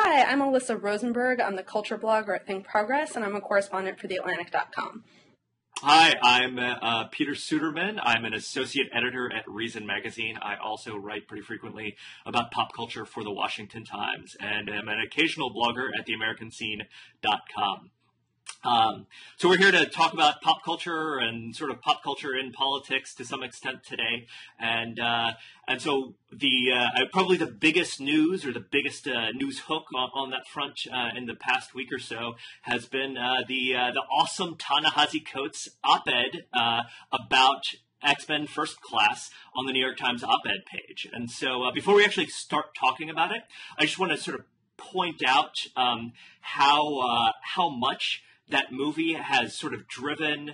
Hi, I'm Alyssa Rosenberg. I'm the culture blogger at Think Progress, and I'm a correspondent for TheAtlantic.com. Hi, I'm Peter Suderman. I'm an associate editor at Reason Magazine. I also write pretty frequently about pop culture for the Washington Times, and am an occasional blogger at theamericanscene.com. So we're here to talk about pop culture and sort of pop culture in politics to some extent today, and so the probably the biggest news or the biggest news hook on that front in the past week or so has been the awesome Ta-Nehisi Coates op-ed about X-Men First Class on the New York Times op-ed page. And so before we actually start talking about it, I just want to sort of point out how much that movie has sort of driven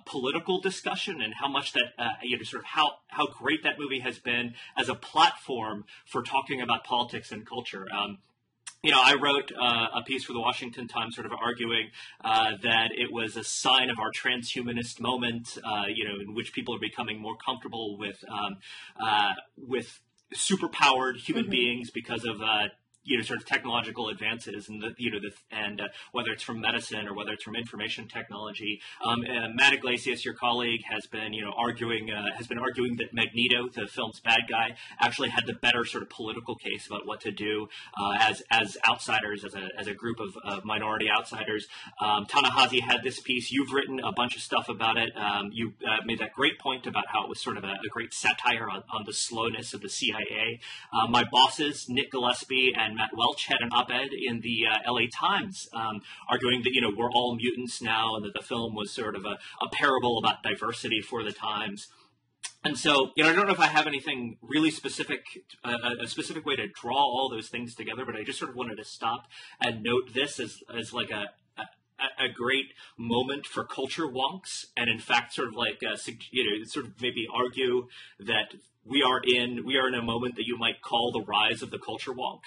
political discussion, and how much that sort of how great that movie has been as a platform for talking about politics and culture. I wrote a piece for the Washington Times sort of arguing that it was a sign of our transhumanist moment, in which people are becoming more comfortable with superpowered human beings because of sort of technological advances, and whether it's from medicine or whether it's from information technology. Matt Iglesias, your colleague, has been arguing that Magneto, the film's bad guy, actually had the better sort of political case about what to do as outsiders, as a group of minority outsiders. Ta-Nehisi had this piece. You've written a bunch of stuff about it. You made that great point about how it was sort of a great satire on the slowness of the CIA. My bosses, Nick Gillespie and Matt Welch, had an op-ed in the LA Times arguing that, we're all mutants now, and that the film was sort of a parable about diversity for the times. And so, I don't know if I have anything really specific, a specific way to draw all those things together, but I just sort of wanted to stop and note this as like a great moment for culture wonks, and in fact sort of like sort of maybe argue that we are in a moment that you might call the rise of the culture wonk.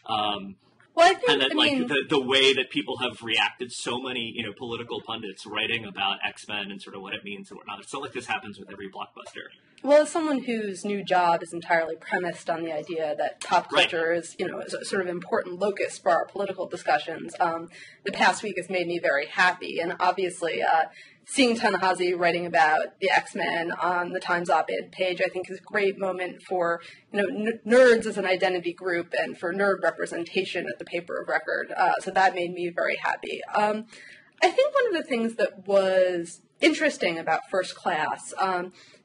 Well, I think, and that the way that people have reacted, so many political pundits writing about X-Men and sort of what it means and whatnot. It's not like this happens with every blockbuster. Well, as someone whose new job is entirely premised on the idea that pop culture is a sort of important locus for our political discussions, the past week has made me very happy. And obviously, seeing Ta-Nehisi writing about the X-Men on the Times op-ed page, I think, is a great moment for nerds as an identity group and for nerd representation at the paper of record. So that made me very happy. I think one of the things that was interesting about First Class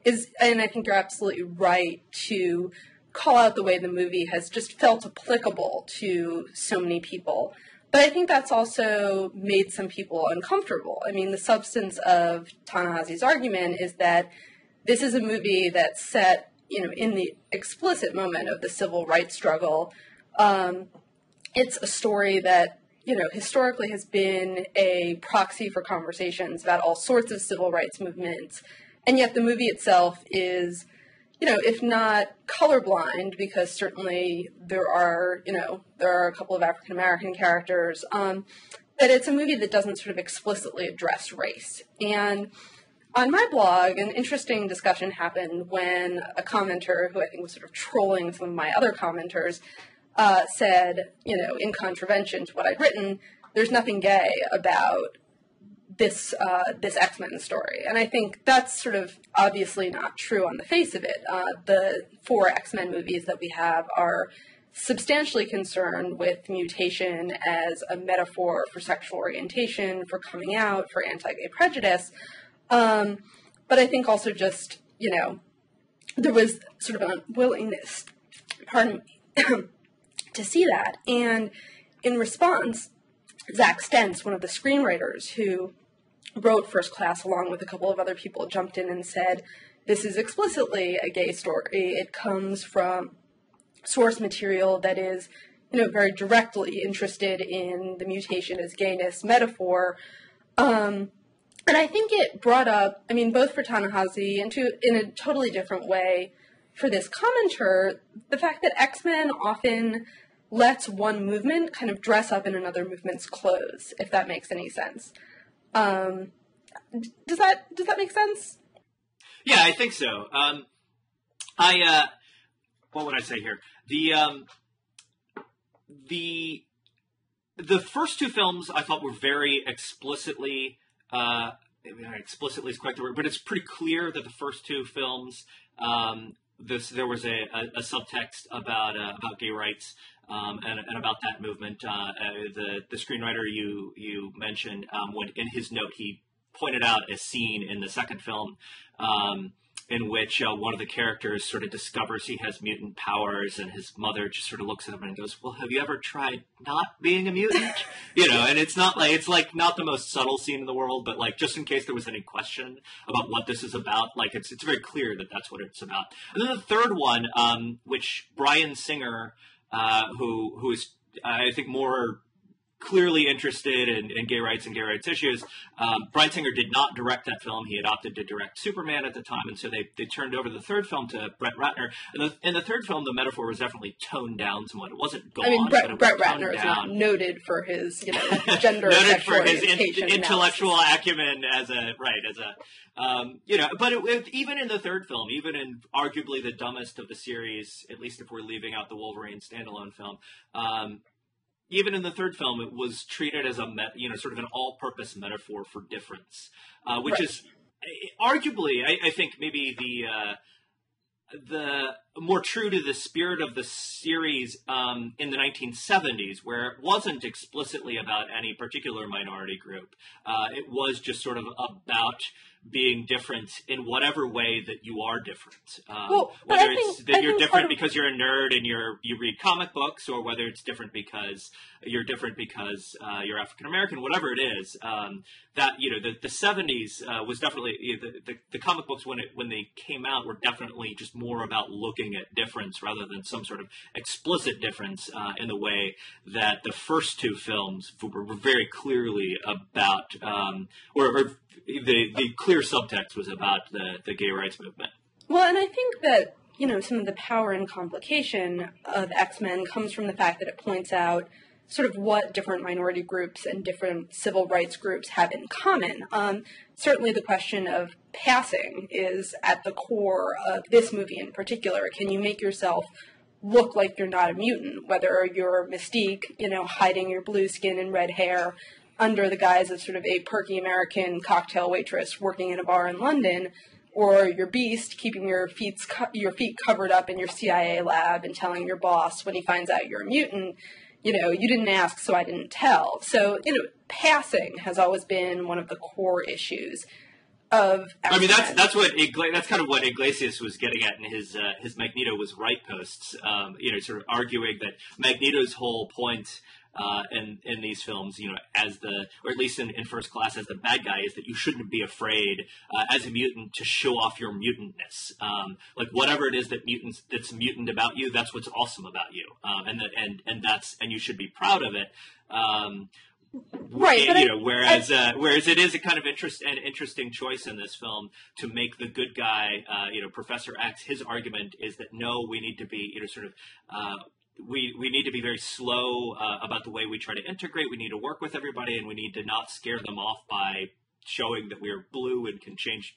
is, and I think you're absolutely right to call out the way the movie has just felt applicable to so many people. But I think that's also made some people uncomfortable. I mean, the substance of Ta-Nehisi's argument is that this is a movie that's set, in the explicit moment of the civil rights struggle. It's a story that, historically has been a proxy for conversations about all sorts of civil rights movements. And yet the movie itself is, if not colorblind, because certainly there are a couple of African-American characters, that it's a movie that doesn't sort of explicitly address race. And on my blog, an interesting discussion happened when a commenter, who I think was sort of trolling some of my other commenters, said, in contravention to what I'd written, there's nothing gay about this X-Men story. And I think that's sort of obviously not true on the face of it. The 4 X-Men movies that we have are substantially concerned with mutation as a metaphor for sexual orientation, for coming out, for anti-gay prejudice. But I think also just, there was sort of an unwillingness, to see that. And in response, Zach Stentz, one of the screenwriters who wrote First Class along with a couple of other people, jumped in and said, this is explicitly a gay story. It comes from source material that is, very directly interested in the mutation as gayness metaphor. And I think it brought up, both for Ta-Nehisi and in a totally different way for this commenter, the fact that X-Men often lets one movement kind of dress up in another movement's clothes, if that makes any sense. Does that make sense? Yeah, I think so. What would I say here? The the first two films I thought were very explicitly, explicitly is quite the word, but it's pretty clear that the first two films, there was a subtext about gay rights and about that movement. The screenwriter you mentioned, when in his note he pointed out a scene in the second film in which one of the characters sort of discovers he has mutant powers, and his mother just sort of looks at him and goes, "Well, have you ever tried not being a mutant?" And it's not not the most subtle scene in the world, but like just in case there was any question about what this is about, like it's very clear that that's what it's about. And then the third one, which Bryan Singer, who is I think more clearly interested in gay rights and gay rights issues. Bryan Singer did not direct that film. He had opted to direct Superman at the time, and so they turned over the third film to Brett Ratner. And in the third film, the metaphor was definitely toned down somewhat. It wasn't gone. I mean, Brett Ratner is not noted for his, gender noted sexual for his intellectual analysis. acumen but even in the third film, even in arguably the dumbest of the series, at least if we're leaving out the Wolverine standalone film. Even in the third film, it was treated as sort of an all-purpose metaphor for difference, which right. is arguably, I think, maybe the more true to the spirit of the series in the 1970s, where it wasn't explicitly about any particular minority group. It was just sort of about being different in whatever way that you are different. Whether it's that you're different because you're a nerd and you read comic books, or whether it's different because you're different because you're African American, whatever it is. The 70s was definitely the comic books when they came out were definitely just more about looking at difference rather than some sort of explicit difference in the way that the first two films were very clearly about, or the clear subtext was about the gay rights movement. Well, and I think that, some of the power and complication of X-Men comes from the fact that it points out sort of what different minority groups and different civil rights groups have in common. Certainly the question of passing is at the core of this movie in particular. Can you make yourself look like you're not a mutant, whether you're Mystique, hiding your blue skin and red hair under the guise of sort of a perky American cocktail waitress working in a bar in London, or your Beast keeping your feet covered up in your CIA lab and telling your boss when he finds out you're a mutant, you didn't ask, so I didn't tell. So, passing has always been one of the core issues of X-Men. I mean, that's kind of what Iglesias was getting at in his Magneto was right posts. Sort of arguing that Magneto's whole point in these films, or at least in First Class as the bad guy, is that you shouldn't be afraid as a mutant to show off your mutantness. Like whatever it is that's mutant about you, that's what's awesome about you, and you should be proud of it. Right, but whereas it is a kind of interesting choice in this film to make the good guy, Professor X. His argument is that no, we need to be, we need to be very slow about the way we try to integrate. We need to work with everybody, and we need to not scare them off by showing that we're blue and can change,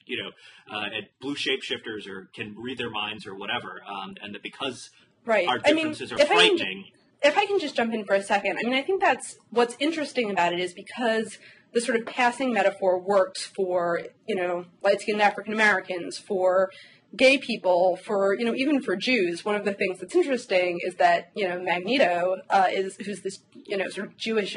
and blue shapeshifters or can read their minds or whatever, and that because our differences are frightening. If I can just jump in for a second, I think that's what's interesting about it is because the sort of passing metaphor works for, light-skinned African Americans, for gay people, for, even for Jews. One of the things that's interesting is that, Magneto, who's this, sort of Jewish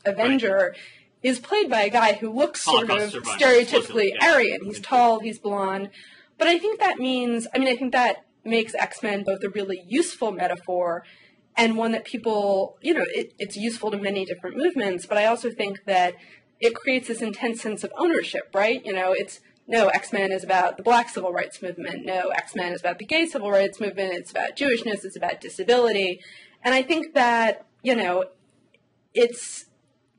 Avenger, right, is played by a guy who looks sort of stereotypically Aryan. He's tall, he's blonde. But I think that means, I think that makes X-Men both a really useful metaphor and one that people, it's useful to many different movements, but I also think that it creates this intense sense of ownership, right? No, X-Men is about the Black civil rights movement. No, X-Men is about the gay civil rights movement. It's about Jewishness. It's about disability. And I think that, it's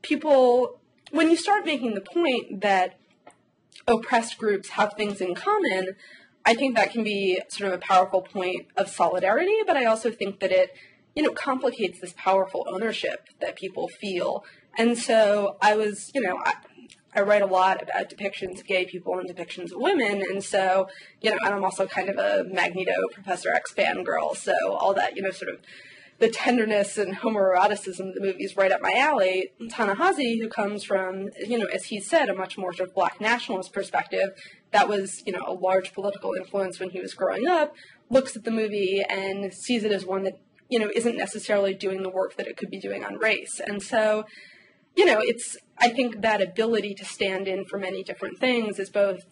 people, when you start making the point that oppressed groups have things in common, I think that can be sort of a powerful point of solidarity, but I also think that it complicates this powerful ownership that people feel. And so I was, I write a lot about depictions of gay people and depictions of women, and so, and I'm also kind of a Magneto Professor X fangirl, so all that, sort of the tenderness and homoeroticism of the movie is right up my alley. Ta-Nehisi, who comes from, as he said, a much more sort of black nationalist perspective, that was, a large political influence when he was growing up, looks at the movie and sees it as one that, isn't necessarily doing the work that it could be doing on race. And so, I think that ability to stand in for many different things is both,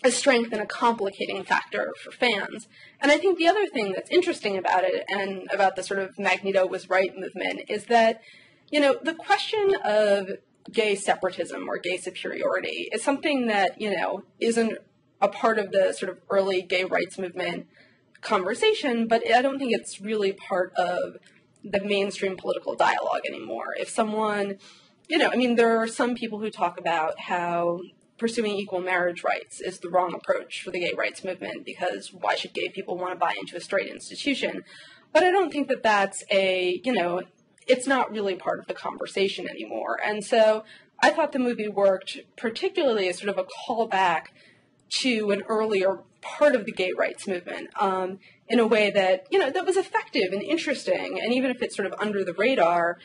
a strength and a complicating factor for fans. And I think the other thing that's interesting about it and about the sort of Magneto was right movement is that, the question of gay separatism or gay superiority is something that, isn't a part of the sort of early gay rights movement conversation, but I don't think it's really part of the mainstream political dialogue anymore. If someone, there are some people who talk about how pursuing equal marriage rights is the wrong approach for the gay rights movement because why should gay people want to buy into a straight institution? But I don't think that that's it's not really part of the conversation anymore. And so I thought the movie worked particularly as sort of a callback to an earlier part of the gay rights movement in a way that, that was effective and interesting. And even if it's sort of under the radar,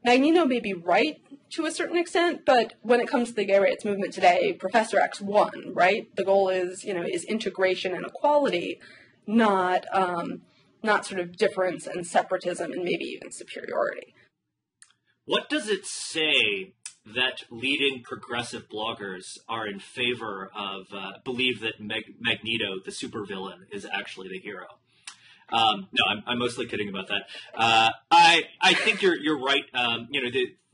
Magneto may be right to a certain extent, but when it comes to the gay rights movement today, Professor X won, right? The goal is, is integration and equality, not sort of difference and separatism and maybe even superiority. What does it say that leading progressive bloggers are in favor of, believe that Magneto, the supervillain, is actually the hero? No, I'm mostly kidding about that. I think you're right.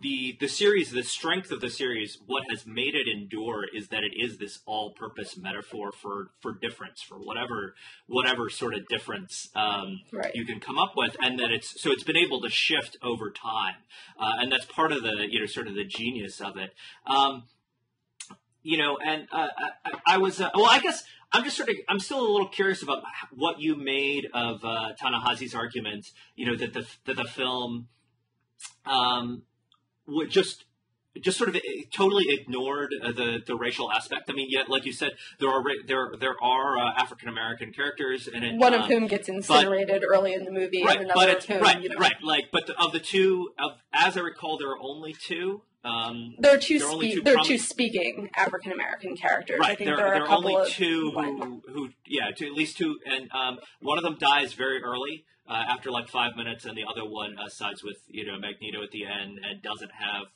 The series, the strength of the series, what has made it endure is that it is this all-purpose metaphor for difference, for whatever sort of difference right. you can come up with, and that it's been able to shift over time, and that's part of the sort of the genius of it. I was I guess I'm still a little curious about what you made of Ta-Nehisi's argument, that the film would just sort of totally ignored the racial aspect. I mean, yet, like you said, there are African American characters in it. One of whom gets incinerated early in the movie, right? And another of whom, right. Like, but of the two, as I recall, there are only two. There are two speaking African American characters. Right. I think there are a couple only of two at least two, and one of them dies very early. After like 5 minutes, and the other one sides with Magneto at the end and doesn't have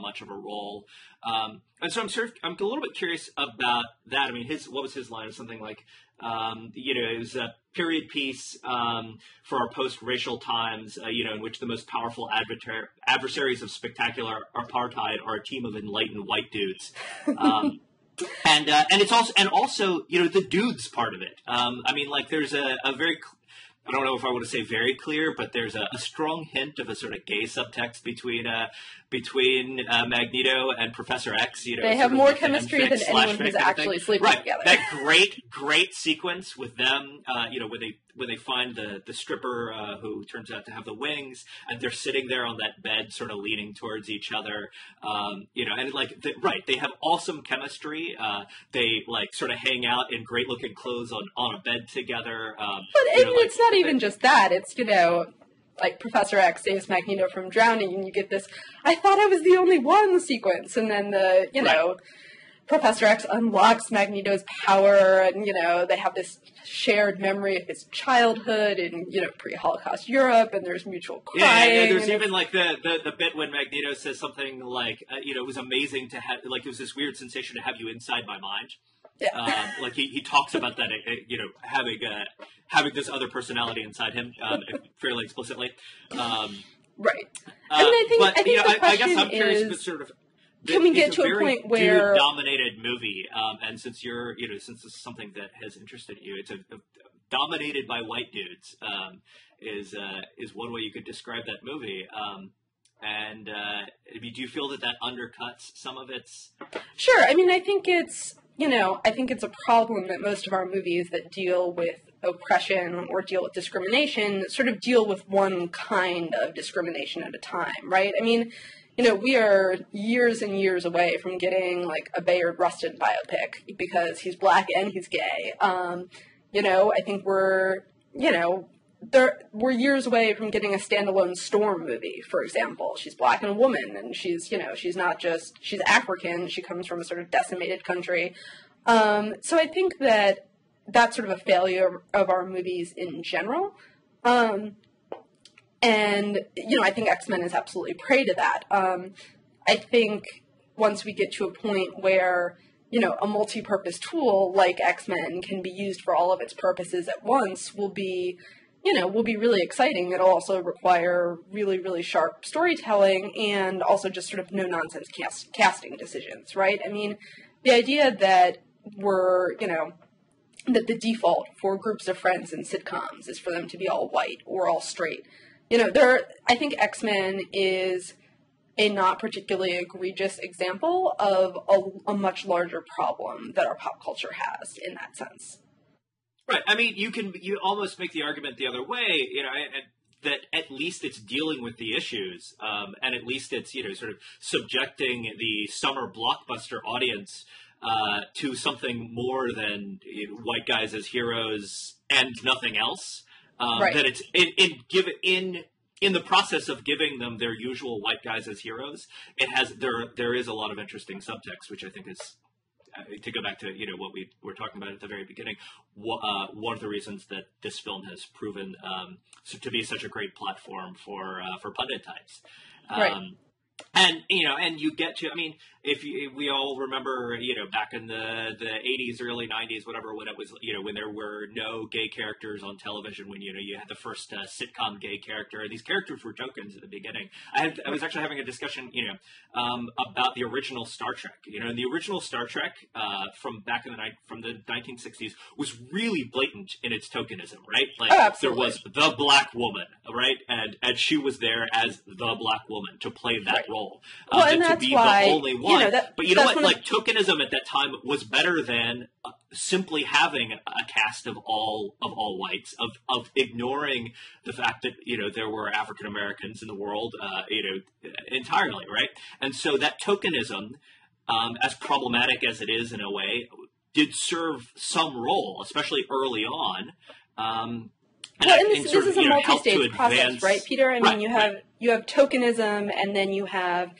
much of a role. And so I'm a little bit curious about that. I mean, what was his line? It was something like, it was a period piece for our post-racial times, in which the most powerful adversaries of spectacular apartheid are a team of enlightened white dudes. And it's also the dudes part of it. I mean, like there's a very I don't know if I want to say very clear, but there's a strong hint of a sort of gay subtext between Magneto and Professor X. They have more chemistry than anyone who's actually sleeping together. That great sequence with them, where they find the stripper who turns out to have the wings, and they're sitting there on that bed, sort of leaning towards each other. They have awesome chemistry. They like sort of hang out in great looking clothes on a bed together. It's not even just that. It's like Professor X saves Magneto from drowning, and you get this "I thought I was the only one" sequence, and then Professor X unlocks Magneto's power, and they have this shared memory of his childhood in pre-Holocaust Europe, and there's mutual crying. Yeah, there's even like the bit when Magneto says something like, it was amazing to have, like, it was this weird sensation to have you inside my mind. Yeah. Like he talks about that, having this other personality inside him, fairly explicitly. Right. I think the question I guess I'm curious is, if it's sort of. Can we get to a point where dominated movie, and since since this is something that has interested you, it's a dominated by white dudes, is one way you could describe that movie. Do you feel that undercuts some of its? Sure. I mean, I think it's a problem that most of our movies that deal with oppression or deal with discrimination sort of deal with one kind of discrimination at a time, right? I mean, we are years and years away from getting like a Bayard Rustin biopic because he's black and he's gay. I think we're, we're years away from getting a standalone Storm movie, for example. She's black and a woman, and she's African. She comes from a sort of decimated country. So I think that that's sort of a failure of our movies in general. And, I think X-Men is absolutely prey to that. I think once we get to a point where, a multi-purpose tool like X-Men can be used for all of its purposes at once will be really exciting. It'll also require really, really sharp storytelling and also just sort of no-nonsense casting decisions, right? I mean, the idea that that the default for groups of friends in sitcoms is for them to be all white or all straight. I think X-Men is a not particularly egregious example of a much larger problem that our pop culture has in that sense. Right. I mean, you almost make the argument the other way, that at least it's dealing with the issues, and at least it's, sort of subjecting the summer blockbuster audience to something more than white guys as heroes and nothing else. Right. That it's in the process of giving them their usual white guys as heroes, there is a lot of interesting subtext, which I think is, to go back to what we were talking about at the very beginning, one of the reasons that this film has proven to be such a great platform for pundit types. Right. And you get to, I mean, we all remember, back in the 80s, early 90s, whatever, when it was, when there were no gay characters on television, when, you had the first sitcom gay character, these characters were tokens at the beginning. I was actually having a discussion, about the original Star Trek, and the original Star Trek, from back in from the 1960s was really blatant in its tokenism, right? Like, there was the black woman, right? And she was there as the black woman to play that role. Well, and that's to be why, the only one. But you know what? Like, tokenism at that time was better than simply having a cast of all whites, of ignoring the fact that there were African Americans in the world, entirely, right? And so that tokenism, as problematic as it is in a way, did serve some role, especially early on. And this is a multi-stage process, right, Peter? I mean, you have tokenism, and then you have,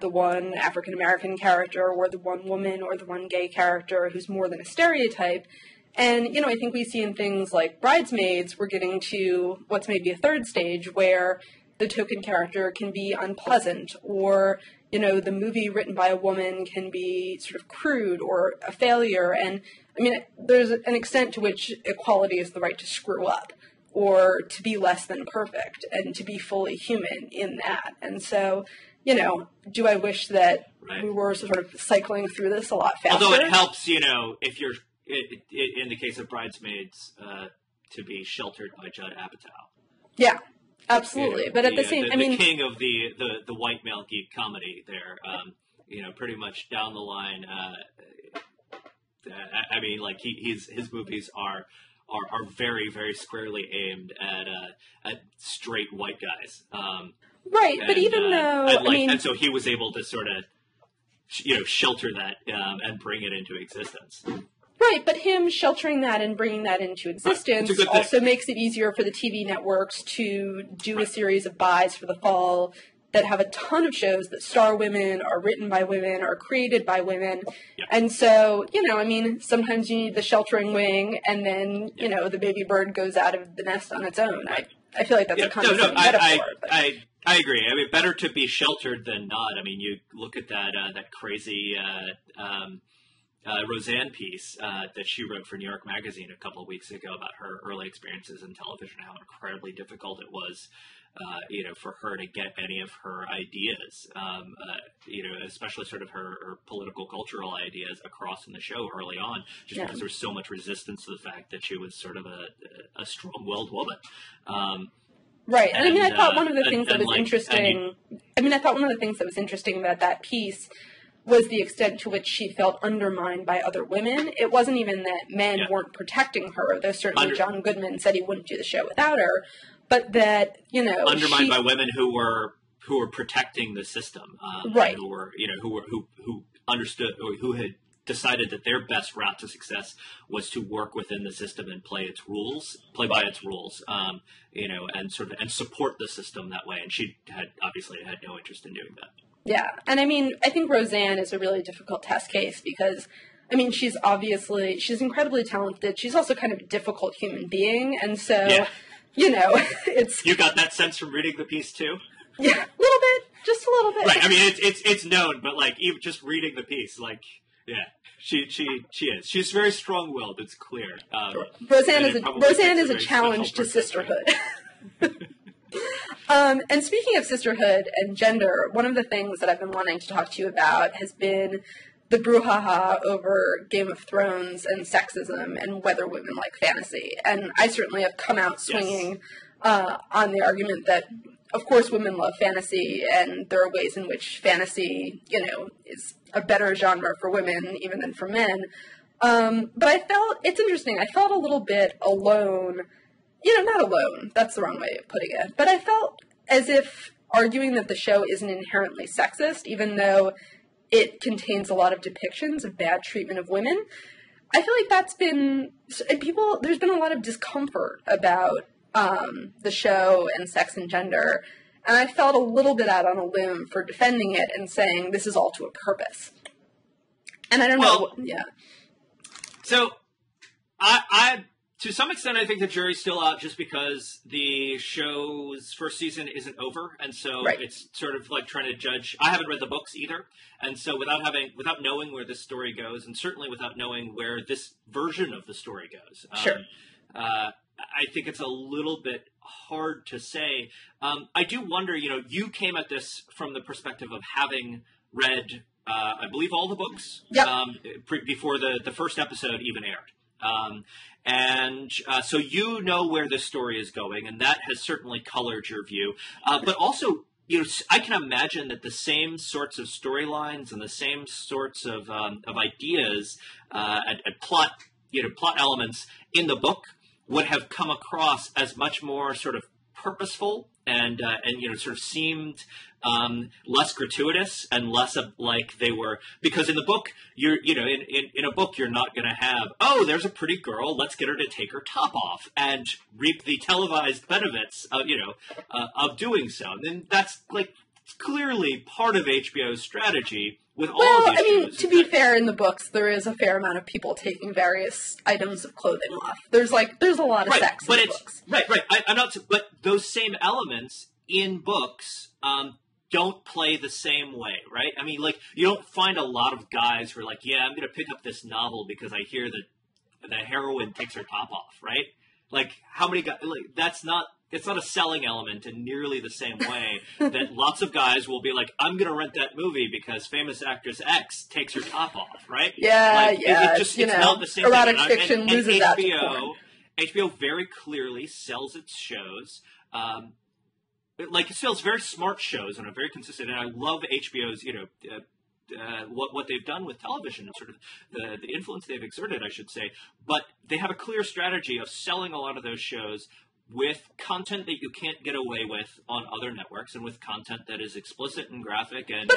the one African-American character or the one woman or the one gay character who's more than a stereotype. And, I think we see in things like Bridesmaids, we're getting to what's maybe a third stage where the token character can be unpleasant, or, the movie written by a woman can be sort of crude or a failure. And, I mean, there's an extent to which equality is the right to screw up or to be less than perfect and to be fully human in that. And so, do I wish that we were sort of cycling through this a lot faster? Although it helps, if you're, in the case of Bridesmaids, to be sheltered by Judd Apatow. Yeah, absolutely. But at the same, the king of the white male geek comedy there, pretty much down the line. I mean, like his movies are very, very squarely aimed at straight white guys. Right, but even though and so he was able to sort of shelter that and bring it into existence. Right, but him sheltering that and bringing that into existence also makes it easier for the TV networks to do a series of buys for the fall that have a ton of shows that star women, are written by women, are created by women. Yep. And so, sometimes you need the sheltering wing, and then, the baby bird goes out of the nest on its own. I feel like that's a condescending metaphor. I agree. I mean, better to be sheltered than not. I mean, you look at that crazy Roseanne piece that she wrote for New York Magazine a couple of weeks ago about her early experiences in television, how incredibly difficult it was, for her to get any of her ideas, especially sort of her political, cultural ideas across in the show early on, just because there was so much resistance to the fact that she was sort of a strong-willed woman. Right. And I mean, I thought one of the things that was interesting, I thought one of the things that was interesting about that piece was the extent to which she felt undermined by other women. It wasn't even that men weren't protecting her, though certainly John Goodman said he wouldn't do the show without her, but that, undermined by women who were protecting the system, right? Who understood, or who had decided that their best route to success was to work within the system and play by its rules, and support the system that way. And she obviously had no interest in doing that. Yeah, and I mean, I think Roseanne is a really difficult test case because, I mean, she's incredibly talented. She's also kind of a difficult human being, and so, it's... You got that sense from reading the piece, too? Yeah, a little bit, just a little bit. Right, I mean, it's known, but, like, even just reading the piece, like, yeah, she is. She's very strong-willed, it's clear. Roseanne is a challenge to sisterhood. And speaking of sisterhood and gender, one of the things that I've been wanting to talk to you about has been the brouhaha over Game of Thrones and sexism and whether women like fantasy. And I certainly have come out swinging on the argument that, of course, women love fantasy, and there are ways in which fantasy, is a better genre for women even than for men. But it's interesting, I felt a little bit alone. Not alone, that's the wrong way of putting it, but I felt as if arguing that the show isn't inherently sexist, even though it contains a lot of depictions of bad treatment of women, I feel like there's been a lot of discomfort about the show and sex and gender, and I felt a little bit out on a limb for defending it and saying this is all to a purpose. And I don't know. Yeah. So, I to some extent, I think the jury's still out just because the show's first season isn't over, and so It's sort of like trying to judge. I haven't read the books either, and so without knowing where this story goes, and certainly without knowing where this version of the story goes, I think it's a little bit hard to say. I do wonder. You came at this from the perspective of having read, I believe, all the books before the first episode even aired. So you know where this story is going, and that has certainly colored your view. But also, I can imagine that the same sorts of storylines and the same sorts of ideas and plot elements in the book would have come across as much more sort of purposeful and sort of seemed less gratuitous and less of like they were, because in the book in a book you're not going to have, oh, there's a pretty girl, let's get her to take her top off and reap the televised benefits of doing so. And that's like clearly part of HBO's strategy with all of these shows. To be fair, in the books there is a fair amount of people taking various items of clothing off. There's a lot of sex in the books. Right. I'm not. But those same elements in books don't play the same way, right? I mean, like, you don't find a lot of guys who are like, yeah, I'm going to pick up this novel because I hear that the heroine takes her top off, right? Like, how many guys? Like, it's not a selling element in nearly the same way that lots of guys will be like, I'm going to rent that movie because famous actress X takes her top off, right? Yeah, It's not the same erotic thing. fiction loses out to porn. HBO very clearly sells its shows. It sells very smart shows and are very consistent. And I love HBO's, what they've done with television and sort of the influence they've exerted, I should say. But they have a clear strategy of selling a lot of those shows with content that you can't get away with on other networks, and with content that is explicit and graphic and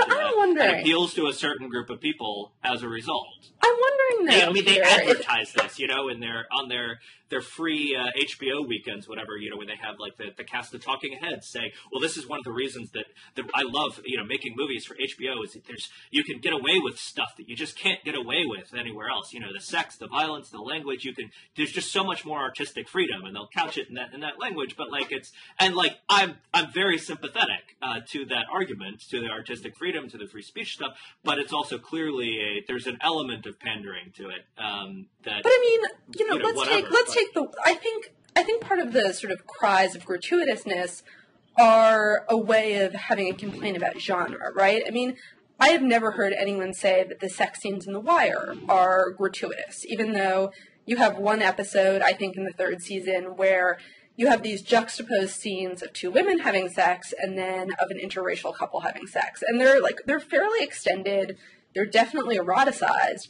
appeals to a certain group of people as a result. I'm wondering though. They advertise this, on their free HBO weekends, whatever, when they have like the cast of talking heads say, well, this is one of the reasons that I love, making movies for HBO is that you can get away with stuff that you just can't get away with anywhere else. The sex, the violence, the language, there's just so much more artistic freedom, and they'll couch it in that language. But I'm very sympathetic to that argument, to the artistic freedom, to the free speech stuff, but it's also clearly there's an element of pandering to it. I think part of the sort of cries of gratuitousness are a way of having a complaint about genre, right? I mean, I have never heard anyone say that the sex scenes in The Wire are gratuitous, even though you have one episode, I think in the third season, where you have these juxtaposed scenes of two women having sex and then of an interracial couple having sex. And they're fairly extended, they're definitely eroticized,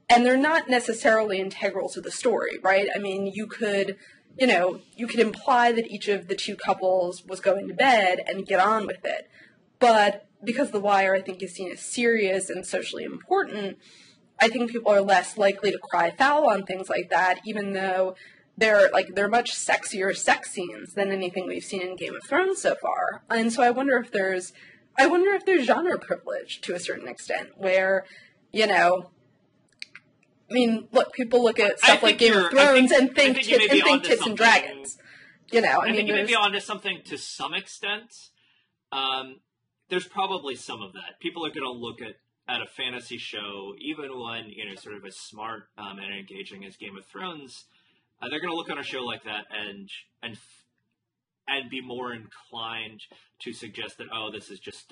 and they're not necessarily integral to the story, right? I mean, you could imply that each of the two couples was going to bed and get on with it. But because The Wire, I think, is seen as serious and socially important, I think people are less likely to cry foul on things like that, even though they're much sexier sex scenes than anything we've seen in Game of Thrones so far. And so I wonder if there's genre privilege to a certain extent, where, you know, I mean, look, people look at stuff like Game of Thrones and think tits and dragons. You know, I mean, you may be onto something to some extent. There's probably some of that. People are going to look at a fantasy show, even when, you know, sort of as smart and engaging as Game of Thrones, they're going to look on a show like that and be more inclined to suggest that, oh, this is just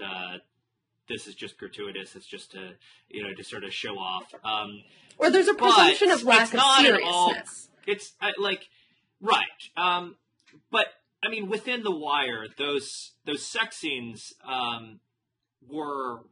gratuitous. It's just to, you know, to sort of show off. Or there's a presumption of lack of seriousness. It's right. But I mean, within The Wire, those sex scenes were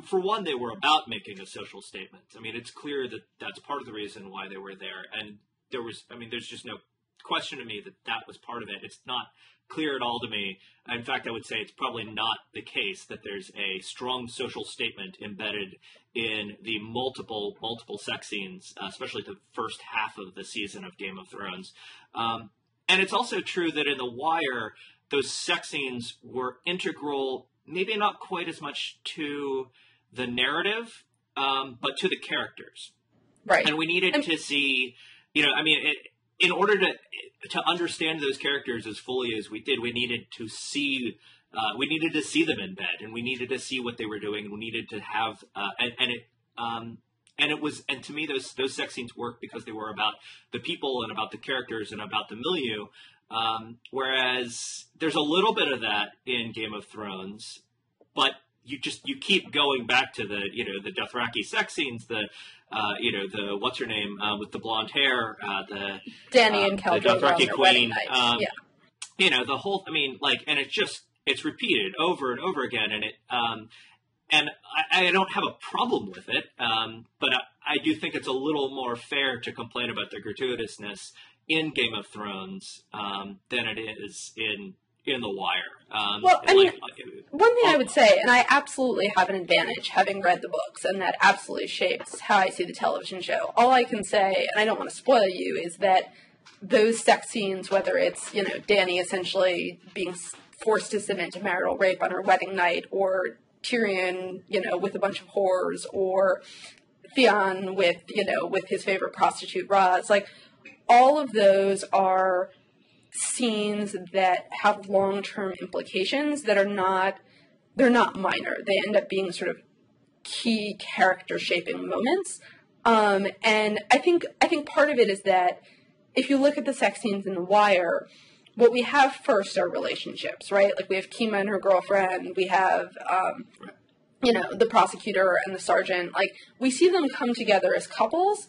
for one, they were about making a social statement. I mean, it's clear that that's part of the reason why they were there, and there's just no question to me that was part of it. It's not clear at all to me. In fact, I would say it's probably not the case that there's a strong social statement embedded in the multiple sex scenes, especially the first half of the season of Game of Thrones. And it's also true that in The Wire, those sex scenes were integral, maybe not quite as much to the narrative, but to the characters. Right. And we needed to see, you know, I mean, in order to understand those characters as fully as we did, we needed to see them in bed, and we needed to see what they were doing, and we needed to have, and to me, those sex scenes worked because they were about the people and about the characters and about the milieu. Whereas there's a little bit of that in Game of Thrones, but you keep going back to the Dothraki sex scenes, the what's her name with the blonde hair, the Dany and Keldor, the Dothraki queen, yeah. The whole, I mean, like, and it's repeated over and over again, and it. And I don't have a problem with it, but I do think it's a little more fair to complain about the gratuitousness in Game of Thrones than it is in The Wire. Well, I mean, one thing I would say, and I absolutely have an advantage having read the books, and that absolutely shapes how I see the television show. All I can say, and I don't want to spoil you, is that those sex scenes, whether it's, you know, Dany essentially being forced to submit to marital rape on her wedding night, or Tyrion, you know, with a bunch of whores, or Theon with his favorite prostitute, Roz. Like, all of those are scenes that have long-term implications that they're not minor. They end up being sort of key character-shaping moments. And I think part of it is that if you look at the sex scenes in The Wire, what we have first are relationships, right? Like, we have Kima and her girlfriend, we have, the prosecutor and the sergeant. Like, we see them come together as couples,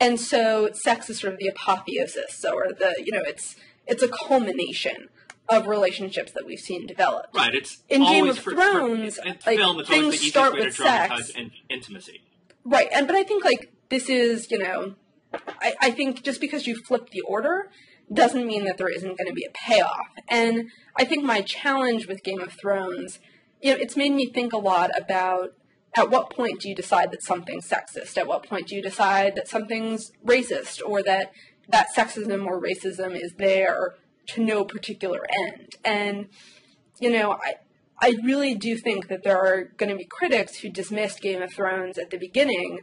and so sex is sort of the apotheosis, or it's a culmination of relationships that we've seen develop. Right, it's in always Game of Thrones, film, it's things start with sex. And intimacy. Right, but I think, like, this is, I think just because you flip the order doesn't mean that there isn't going to be a payoff. And I think my challenge with Game of Thrones, it's made me think a lot about at what point do you decide that something's sexist? At what point do you decide that something's racist, or that sexism or racism is there to no particular end? And, I really do think that there are going to be critics who dismissed Game of Thrones at the beginning,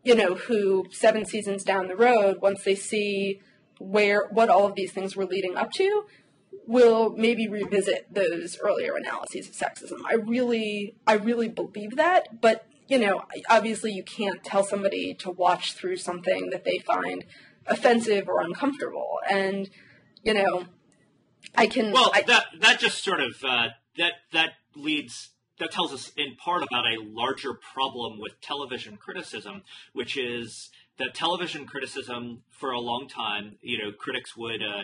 who 7 seasons down the road, once they see what all of these things were leading up to, will maybe revisit those earlier analyses of sexism. I really believe that, but, obviously you can't tell somebody to watch through something that they find offensive or uncomfortable. And, that just sort of, that tells us in part about a larger problem with television criticism, which is that television criticism for a long time, critics would, a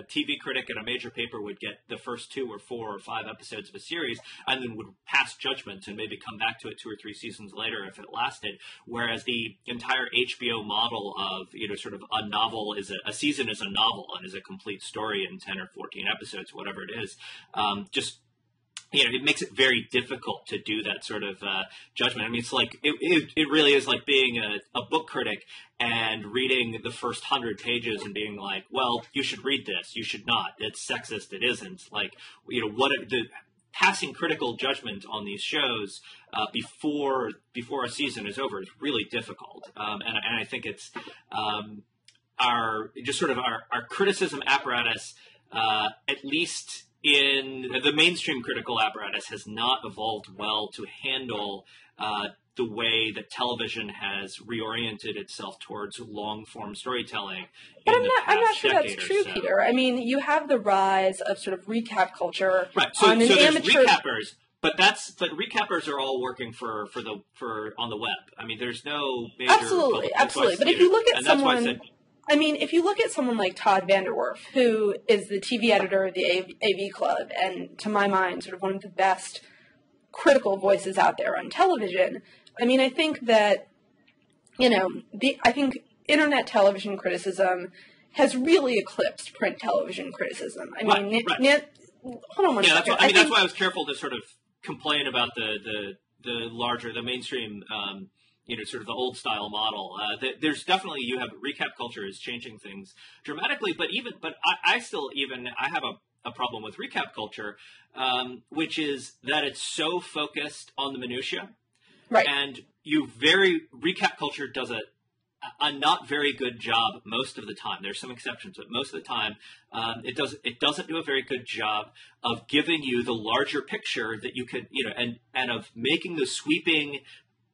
TV critic at a major paper would get the first 2 or 4 or 5 episodes of a series and then would pass judgment and maybe come back to it 2 or 3 seasons later if it lasted. Whereas the entire HBO model of, sort of a novel a season is a novel and is a complete story in 10 or 14 episodes, whatever it is, it makes it very difficult to do that sort of judgment. I mean, it's like it really is like being a book critic and reading the first 100 pages and being like, well, you should read this, you should not. It's sexist. It isn't. Like, the passing critical judgment on these shows before a season is over is really difficult. And I think it's our criticism apparatus, at least in the mainstream critical apparatus, has not evolved well to handle the way that television has reoriented itself towards long-form storytelling. But I'm not sure that's true, Peter. I mean, you have the rise of sort of recap culture. Right. So there's recappers, but recappers are all working for on the web. I mean, there's no major absolutely. But if you look at someone. I mean, if you look at someone like Todd Vanderwerf, who is the TV editor of the AV Club, and to my mind, sort of one of the best critical voices out there on television, I mean, I think that, I think internet television criticism has really eclipsed print television criticism. I mean, hold on one second. That's why I was careful to sort of complain about the mainstream sort of the old style model. There's definitely, you have recap culture is changing things dramatically, but I still have a problem with recap culture, which is that it's so focused on the minutia. Right. And recap culture does a not very good job most of the time. There's some exceptions, but most of the time, it doesn't do a very good job of giving you the larger picture that you could, and of making the sweeping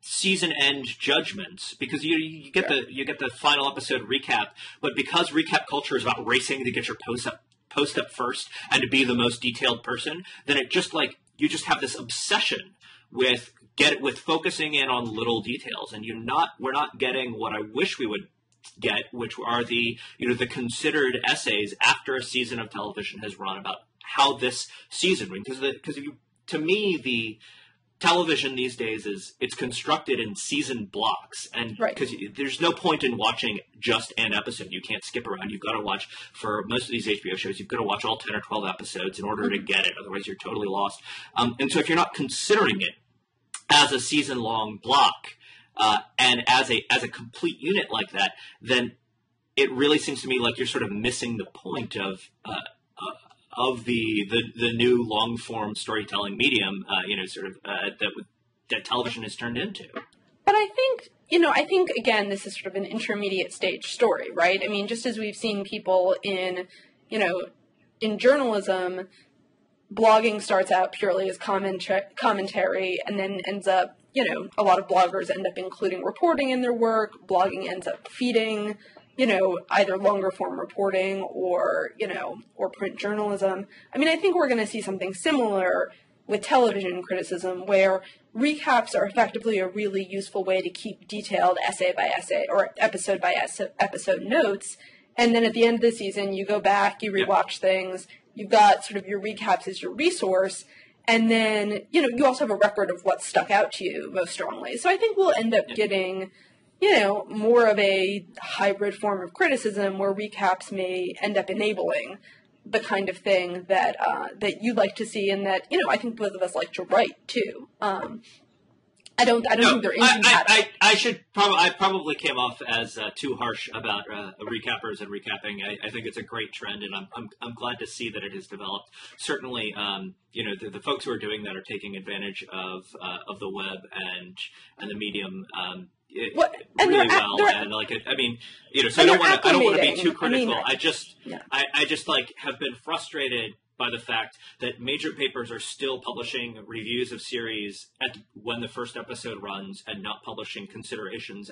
season end judgments, because you get the final episode recap, but because recap culture is about racing to get your post up first and to be the most detailed person, then it just like you just have this obsession with focusing in on little details, and we're not getting what I wish we would get, which are the considered essays after a season of television has run about how this season went, because to me the television these days it's constructed in season blocks, and because there's no point in watching just an episode. You can't skip around. You've got to watch, for most of these HBO shows, you've got to watch all 10 or 12 episodes in order to get it. Otherwise, you're totally lost. And so if you're not considering it as a season-long block and as a complete unit like that, then it really seems to me like you're sort of missing the point of the new long form storytelling medium, that television has turned into. But I think again, this is sort of an intermediate stage story, right? I mean, just as we've seen people in journalism, blogging starts out purely as commentary, and then ends up, a lot of bloggers end up including reporting in their work. Blogging ends up feeding either longer form reporting or print journalism. I mean, I think we're going to see something similar with television criticism, where recaps are effectively a really useful way to keep detailed essay by essay or episode by episode notes. And then at the end of the season, you go back, you rewatch things, you've got sort of your recaps as your resource. And then, you also have a record of what stuck out to you most strongly. So I think we'll end up getting more of a hybrid form of criticism where recaps may end up enabling the kind of thing that you'd like to see, and that, I think both of us like to write too. I don't think they're incompatible. I probably came off as too harsh about recappers and recapping. I think it's a great trend, and I'm glad to see that it has developed. Certainly, the folks who are doing that are taking advantage of the web and the medium. Really well, and like I mean, so I don't want to be too critical. I just have been frustrated by the fact that major papers are still publishing reviews of series when the first episode runs and not publishing considerations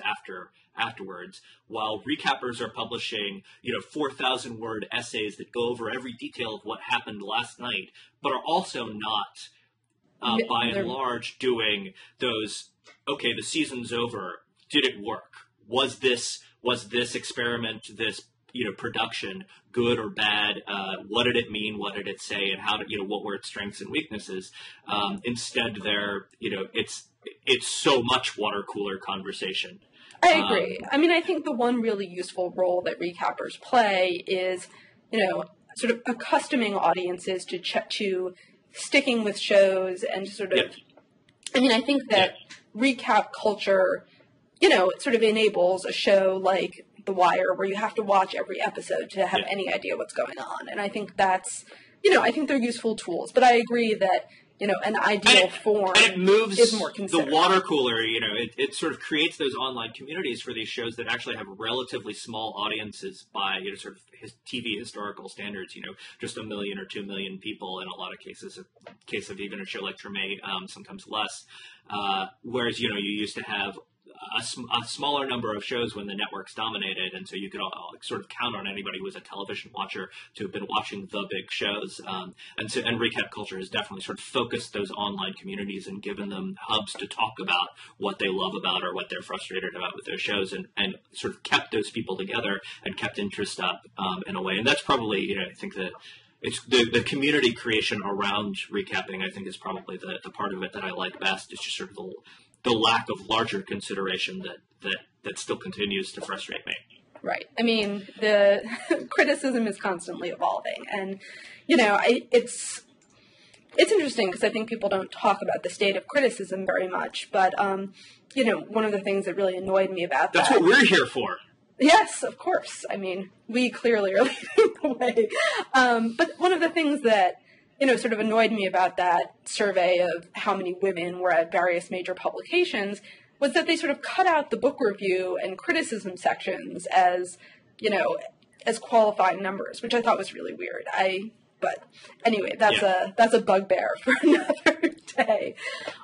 afterwards, while recappers are publishing 4,000 word essays that go over every detail of what happened last night, but are also not by and large doing those. Okay, the season's over. Did it work? Was this experiment, this production, good or bad? What did it mean? What did it say? And how did what were its strengths and weaknesses? Instead, it's so much water cooler conversation. I agree. I mean, I think the one really useful role that recappers play is sort of accustoming audiences to sticking with shows and sort of, I mean, I think that recap culture, you know, it sort of enables a show like The Wire where you have to watch every episode to have any idea what's going on. And I think that's, you know, I think they're useful tools. But I agree that, you know, an ideal form and it moves is more considered. The water cooler, you know, it sort of creates those online communities for these shows that actually have relatively small audiences by, you know, sort of TV historical standards, you know, just 1 million or 2 million people in a lot of cases, a case of even a show like Treme, sometimes less. Whereas, you know, you used to have a smaller number of shows when the networks dominated, and so you could all sort of count on anybody who was a television watcher to have been watching the big shows. And recap culture has definitely sort of focused those online communities and given them hubs to talk about what they love about or what they're frustrated about with their shows, and sort of kept those people together and kept interest up in a way. And that's probably, you know, I think that it's the community creation around recapping, I think, is probably the part of it that I like best. It's just sort of the lack of larger consideration that still continues to frustrate me. Right. I mean, the criticism is constantly evolving, and you know, it's interesting because I think people don't talk about the state of criticism very much. But you know, one of the things that really annoyed me about that's what we're here for. Yes, of course. I mean, we clearly are leading the way. But one of the things that, you know, sort of annoyed me about that survey of how many women were at various major publications was that they sort of cut out the book review and criticism sections as, you know, as qualifying numbers, which I thought was really weird. But anyway, that's a bugbear for another day.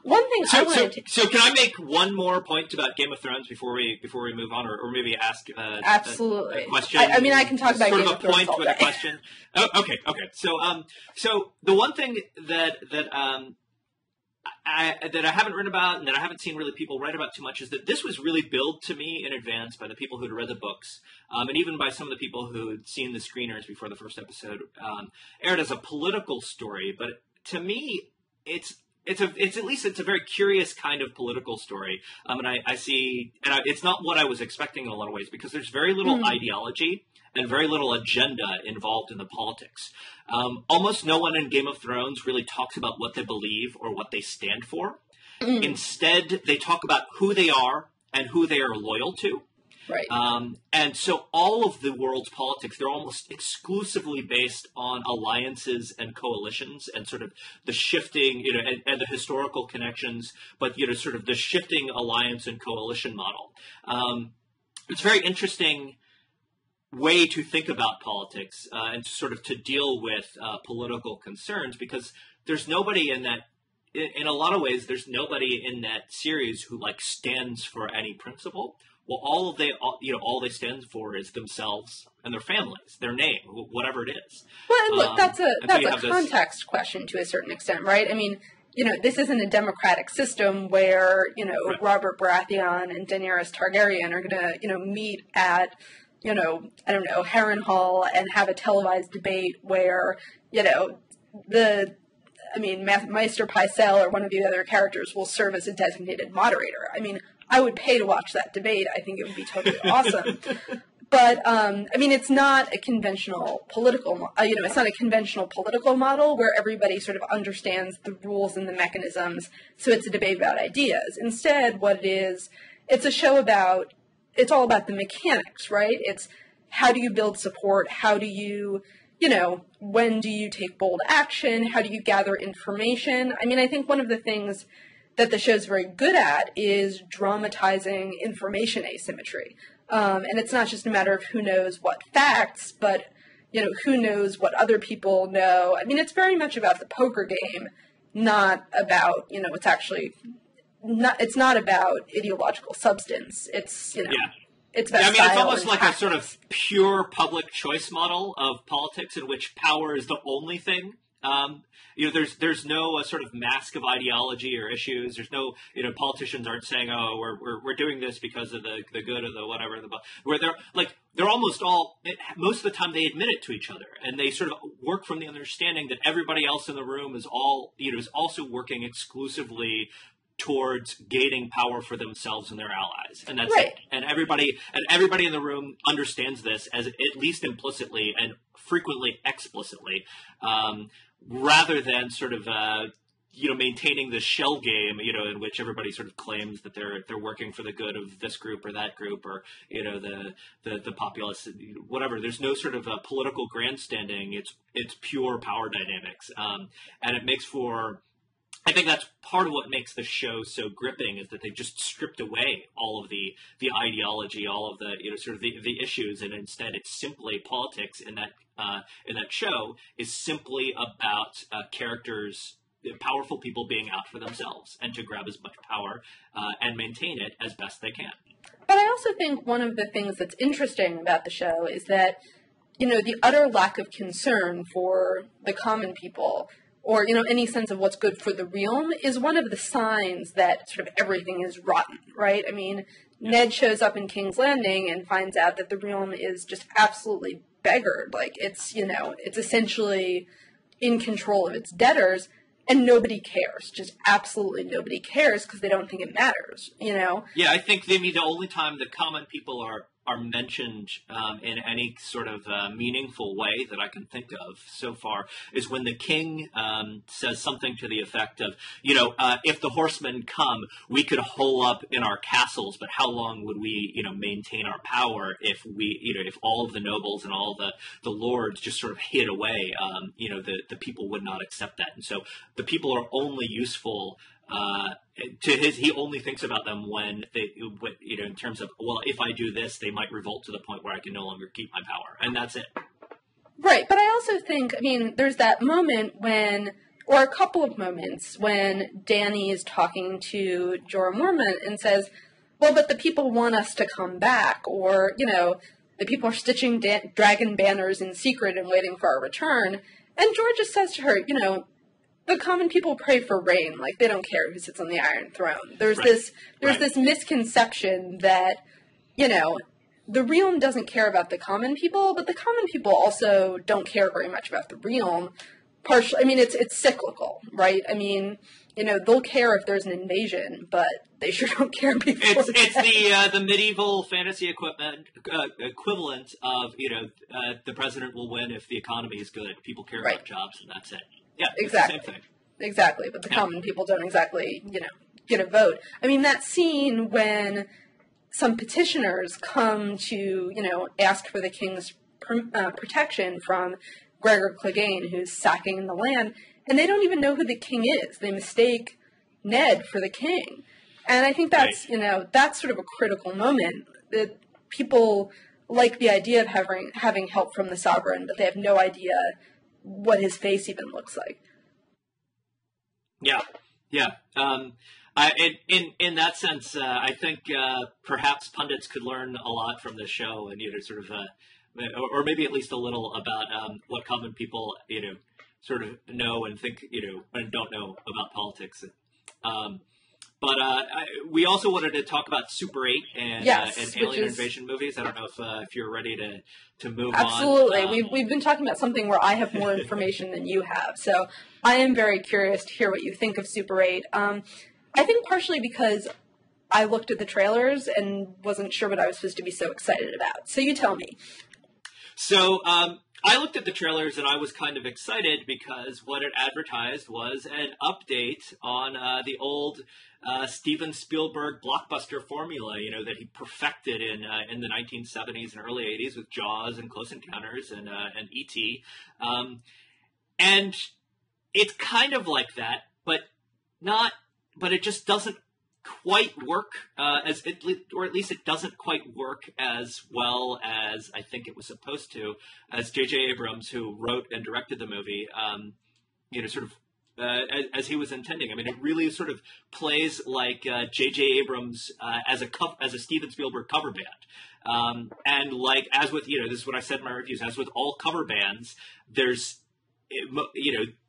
One thing I wanted to... So can I make one more point about Game of Thrones before we move on, or maybe ask absolutely a question? I mean, I can talk about Game of Thrones sort of a point with a question. Oh, okay. So the one thing that I haven't written about and that I haven't seen really people write about too much is that this was really billed to me in advance by the people who'd read the books, and even by some of the people who'd seen the screeners before the first episode aired as a political story. But to me, it's a very curious kind of political story. And I see, and it's not what I was expecting in a lot of ways, because there's very little ideology and very little agenda involved in the politics. Almost no one in Game of Thrones really talks about what they believe or what they stand for. Instead, they talk about who they are and who they are loyal to. Right. And so all of the world's politics, they're almost exclusively based on alliances and coalitions and sort of the shifting, you know, and the historical connections, but, you know, sort of the shifting alliance and coalition model. It's very interesting way to think about politics and sort of to deal with political concerns, because there's nobody in that, in a lot of ways, there's nobody in that series who like stands for any principle. Well, all they stand for is themselves and their families, their name, whatever it is. Well, and look, that's a context question to a certain extent, right? I mean, you know, this isn't a democratic system where, you know, right. Robert Baratheon and Daenerys Targaryen are going to, you know, meet at, you know, I don't know, Harrenhal and have a televised debate where, you know, Maester Pycelle or one of the other characters will serve as a designated moderator. I mean, I would pay to watch that debate. I think it would be totally awesome. But, I mean, it's not a conventional political, it's not a conventional political model where everybody sort of understands the rules and the mechanisms, so it's a debate about ideas. Instead, what it is, it's a show about, it's all about the mechanics, right? It's how do you build support? How do you, you know, when do you take bold action? How do you gather information? I mean, I think one of the things that the show's very good at is dramatizing information asymmetry. And it's not just a matter of who knows what facts, but, you know, who knows what other people know. I mean, it's very much about the poker game, not about, you know, it's not about ideological substance. It's, you know, it's about style. It's almost like tactics. A sort of pure public choice model of politics in which power is the only thing. You know, there's no sort of mask of ideology or issues. There's no, you know, politicians aren't saying, oh, we're doing this because of the good of the whatever. Where they're almost all, most of the time they admit it to each other, and they sort of work from the understanding that everybody else in the room is also working exclusively towards gaining power for themselves and their allies, and that's right. it. And everybody in the room understands this as at least implicitly and frequently explicitly. rather than sort of maintaining the shell game, in which everybody sort of claims that they're working for the good of this group or that group, or the populace, whatever. There's no sort of political grandstanding. It's pure power dynamics, and it makes for. I think that's part of what makes the show so gripping, is that they just stripped away all of the ideology, all of the sort of the issues, and instead it's simply politics. In that show is simply about characters. Powerful people being out for themselves and to grab as much power and maintain it as best they can. But I also think one of the things that's interesting about the show is that, the utter lack of concern for the common people or, any sense of what's good for the realm is one of the signs that sort of everything is rotten, right? I mean, Ned shows up in King's Landing and finds out that the realm is just absolutely beggared. Like, it's essentially in control of its debtors. And nobody cares, just absolutely nobody cares because they don't think it matters, Yeah, I think the only time the common people are mentioned in any sort of meaningful way that I can think of so far is when the king says something to the effect of, if the horsemen come, we could hole up in our castles, but how long would we, maintain our power if if all of the nobles and all the lords just sort of hid away, the people would not accept that. And so the people are only useful he only thinks about them when they, in terms of, well, if I do this, they might revolt to the point where I can no longer keep my power, and that's it. Right, but I also think, there's that moment when, or a couple of moments when Danny is talking to Jorah Mormont and says, well, but the people want us to come back, or, the people are stitching dragon banners in secret and waiting for our return, and Jorah just says to her, the common people pray for rain, like they don't care who sits on the Iron Throne. There's this misconception that, the realm doesn't care about the common people, but the common people also don't care very much about the realm. Partially, it's cyclical, right? They'll care if there's an invasion, but they sure don't care before. It's the medieval fantasy equivalent of the president will win if the economy is good. People care about jobs, and that's it. Yeah, exactly. It's the same thing. Exactly, but the common people don't exactly, get a vote. That scene when some petitioners come to, ask for the king's protection from Gregor Clegane, who's sacking the land, and they don't even know who the king is. They mistake Ned for the king. And I think that's, that's sort of a critical moment. That people like the idea of having help from the sovereign, but they have no idea what his face even looks like. Yeah. In that sense, I think perhaps pundits could learn a lot from this show, and sort of, or maybe at least a little about what common people sort of know and think and don't know about politics. But we also wanted to talk about Super 8 and alien invasion movies. I don't know if you're ready to move on. Absolutely. We've been talking about something where I have more information than you have. So I am very curious to hear what you think of Super 8. I think partially because I looked at the trailers and wasn't sure what I was supposed to be so excited about. So you tell me. So I looked at the trailers and I was kind of excited because what it advertised was an update on the old Steven Spielberg blockbuster formula, that he perfected in the 1970s and early 80s with Jaws and Close Encounters and E.T. And it's kind of like that, but it just doesn't quite work or at least it doesn't quite work as well as I think it was supposed to, as J.J. Abrams, who wrote and directed the movie, sort of as he was intending. It really sort of plays like J.J. Abrams as a Steven Spielberg cover band, and like as with this is what I said in my reviews, as with all cover bands, there's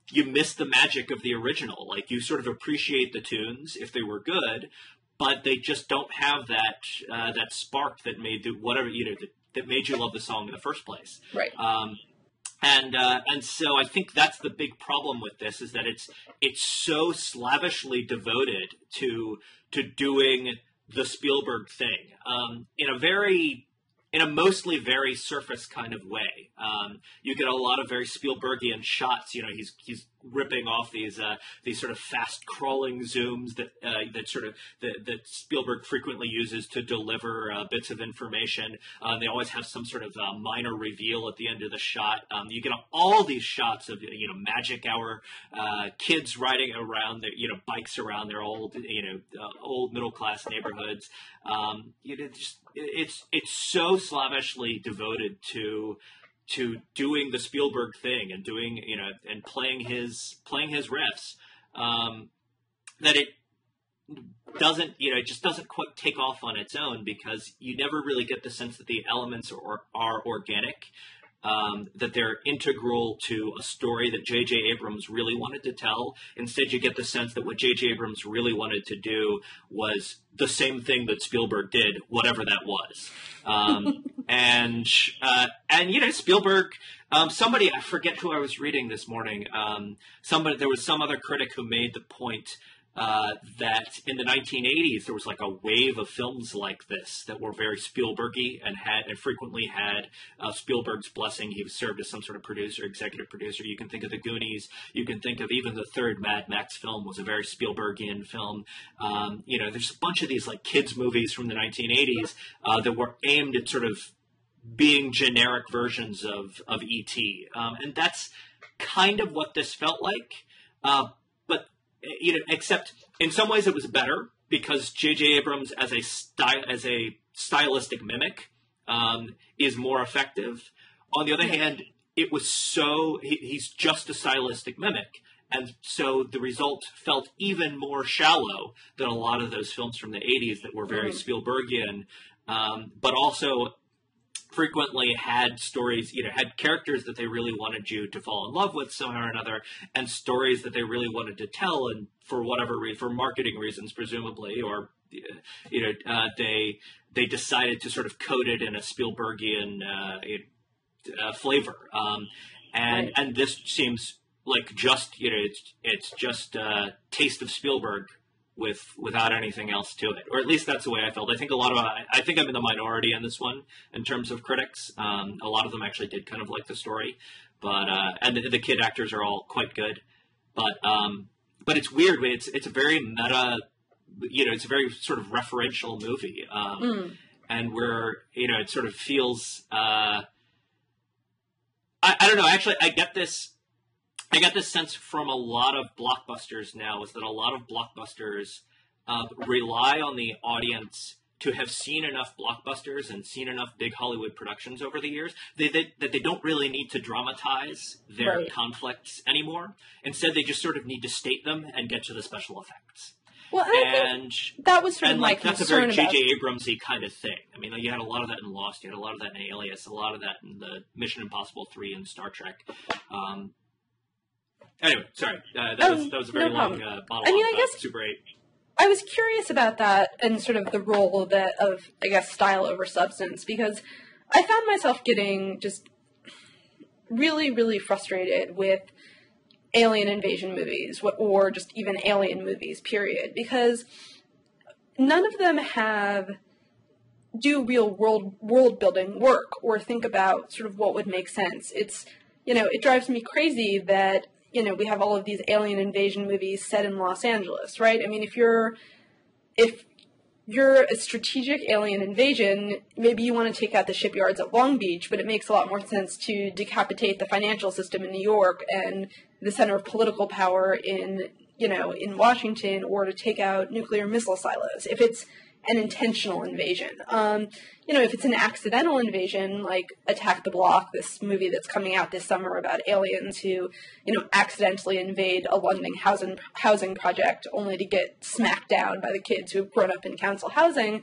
you miss the magic of the original. Like, you sort of appreciate the tunes if they were good, but they just don't have that spark that made that made you love the song in the first place. Right. And so I think that's the big problem with this, is that it's so slavishly devoted to doing the Spielberg thing in in a mostly very surface kind of way. You get a lot of very Spielbergian shots. You know, he's ripping off these sort of fast crawling zooms that Spielberg frequently uses to deliver bits of information. They always have some sort of minor reveal at the end of the shot. You get all these shots of magic hour kids riding around their bikes around their old middle class neighborhoods. It's so slavishly devoted to doing the Spielberg thing and doing and playing his riffs that it doesn't it just doesn't quite take off on its own, because you never really get the sense that the elements are organic. That they're integral to a story that J.J. Abrams really wanted to tell. Instead, you get the sense that what J.J. Abrams really wanted to do was the same thing that Spielberg did, whatever that was. And Spielberg, somebody, I forget who I was reading this morning, there was some other critic who made the point that in the 1980s there was like a wave of films like this that were very Spielbergy and frequently had Spielberg's blessing. He served as some sort of executive producer. You can think of The Goonies. You can think of even the third Mad Max film was a very Spielbergian film. There's a bunch of these like kids movies from the 1980s that were aimed at sort of being generic versions of E.T. And that's kind of what this felt like. Except in some ways it was better because J.J. Abrams as a stylistic mimic is more effective. On the other hand, it was he's just a stylistic mimic. And so the result felt even more shallow than a lot of those films from the 80s that were very Spielbergian, but also frequently had stories, had characters that they really wanted you to fall in love with somehow or another, and stories that they really wanted to tell, and for whatever reason, for marketing reasons presumably, or they decided to sort of coat it in a Spielbergian flavor, and this seems like just it's just a taste of Spielberg without anything else to it, or at least that's the way I felt. I think I think I'm in the minority on this one in terms of critics. A lot of them actually did kind of like the story, but and the kid actors are all quite good, but it's weird. It's a very meta, it's a very sort of referential movie, and where it sort of feels. I don't know. Actually, I get this sense from a lot of blockbusters now, is that a lot of blockbusters rely on the audience to have seen enough blockbusters and seen enough big Hollywood productions over the years that they don't really need to dramatize their conflicts anymore. Instead, they just sort of need to state them and get to the special effects. Well, I think that was sort of my concern. That's a very J.J. Abrams-y kind of thing. I mean, you had a lot of that in Lost, you had a lot of that in Alias, a lot of that in the Mission Impossible 3 and Star Trek. Anyway, sorry. That was a very long monologue. I mean, I guess Super 8. I was curious about that and sort of the role of style over substance, because I found myself getting just really, really frustrated with alien invasion movies, or just even alien movies, period, because none of them do real world building work or think about sort of what would make sense. It's, it drives me crazy that we have all of these alien invasion movies set in Los Angeles, right? I mean, if you're a strategic alien invasion, maybe you want to take out the shipyards at Long Beach, but it makes a lot more sense to decapitate the financial system in New York and the center of political power in Washington, or to take out nuclear missile silos, if it's an intentional invasion. If it's an accidental invasion, like Attack the Block, this movie that's coming out this summer about aliens who, accidentally invade a London housing project only to get smacked down by the kids who have grown up in council housing,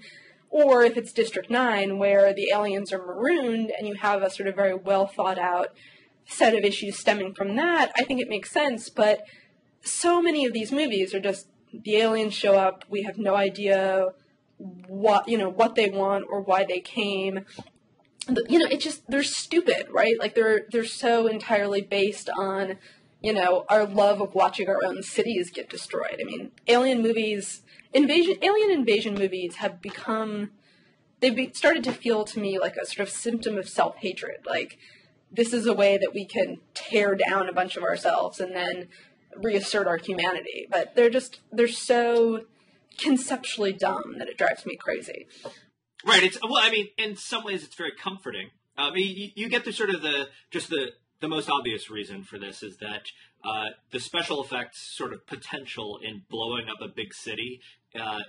or if it's District 9, where the aliens are marooned and you have a sort of very well thought out set of issues stemming from that, I think it makes sense. But so many of these movies are just, the aliens show up, we have no idea what they want or why they came. It's just, they're stupid, right? Like they're so entirely based on, our love of watching our own cities get destroyed. I mean, alien invasion movies have become started to feel to me like a sort of symptom of self-hatred. Like, this is a way that we can tear down a bunch of ourselves and then reassert our humanity. But they're so conceptually dumb that it drives me crazy. Right. In some ways it's very comforting. You get the sort of the most obvious reason for this is that the special effects sort of potential in blowing up a big city,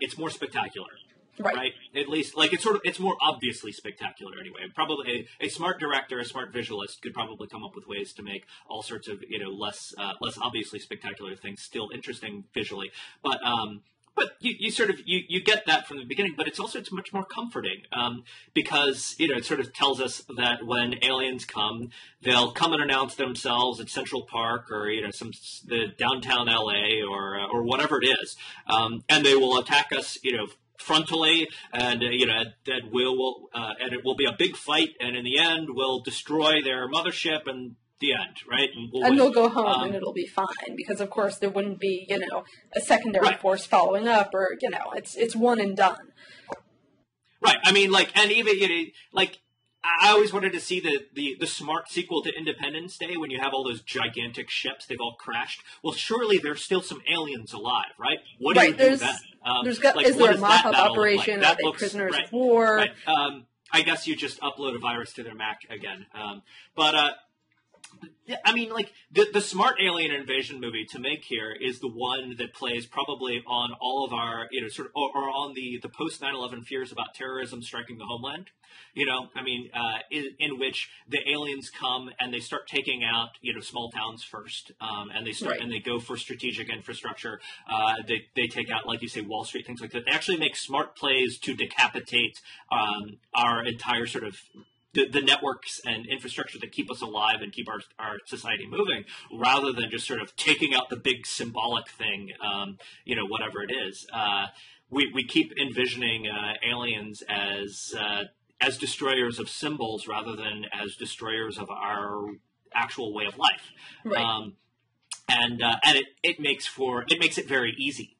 it's more spectacular. Right. At least, like, it's more obviously spectacular anyway. Probably a smart director, a smart visualist could probably come up with ways to make all sorts of, less obviously spectacular things still interesting visually. But you get that from the beginning, but it's much more comforting, because, it sort of tells us that when aliens come, they'll come and announce themselves at Central Park or, the downtown LA or whatever it is. And they will attack us, frontally, and and it will be a big fight, and in the end we'll destroy their mothership, and the end, right? And they'll go home and it'll be fine, because of course there wouldn't be a secondary force following up, or it's one and done. Right. I mean, and even I always wanted to see the smart sequel to Independence Day, when you have all those gigantic ships, they've all crashed. Well, surely there's still some aliens alive, right? What do you do then? Is there a mop-up operation? Are they prisoners of war? Right. I guess you just upload a virus to their Mac again. The smart alien invasion movie to make here is the one that plays probably on all of our, or on the post 9/11 fears about terrorism striking the homeland. In which the aliens come and they start taking out, small towns first, and they go for strategic infrastructure. They take out, like you say, Wall Street, things like that. They actually make smart plays to decapitate our entire sort of the networks and infrastructure that keep us alive and keep our society moving, rather than just sort of taking out the big symbolic thing, whatever it is. We keep envisioning aliens as destroyers of symbols rather than as destroyers of our actual way of life. Right. And it makes it very easy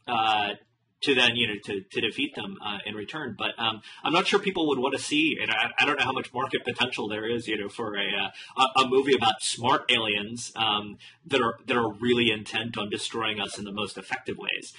to then to defeat them in return. But I'm not sure people would want to see, and I don't know how much market potential there is for a movie about smart aliens that are really intent on destroying us in the most effective ways.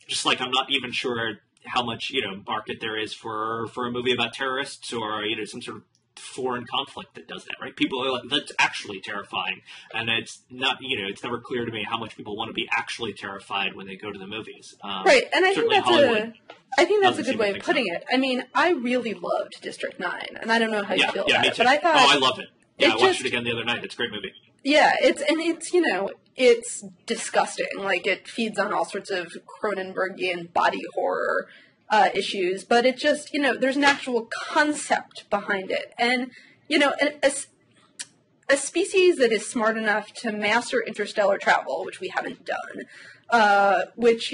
Just like I'm not even sure how much market there is for a movie about terrorists or some sort of foreign conflict that does that, right? People are like, that's actually terrifying, and it's not, it's never clear to me how much people want to be actually terrified when they go to the movies. Right, and I think that's a good way of putting it. I mean, I really loved District 9, and I don't know how you feel about it, but I thought, I loved it. Yeah, I watched it again the other night. It's a great movie. Yeah, it's disgusting. Like, it feeds on all sorts of Cronenbergian body horror issues, but it just, there's an actual concept behind it. And, a species that is smart enough to master interstellar travel, which we haven't done, which,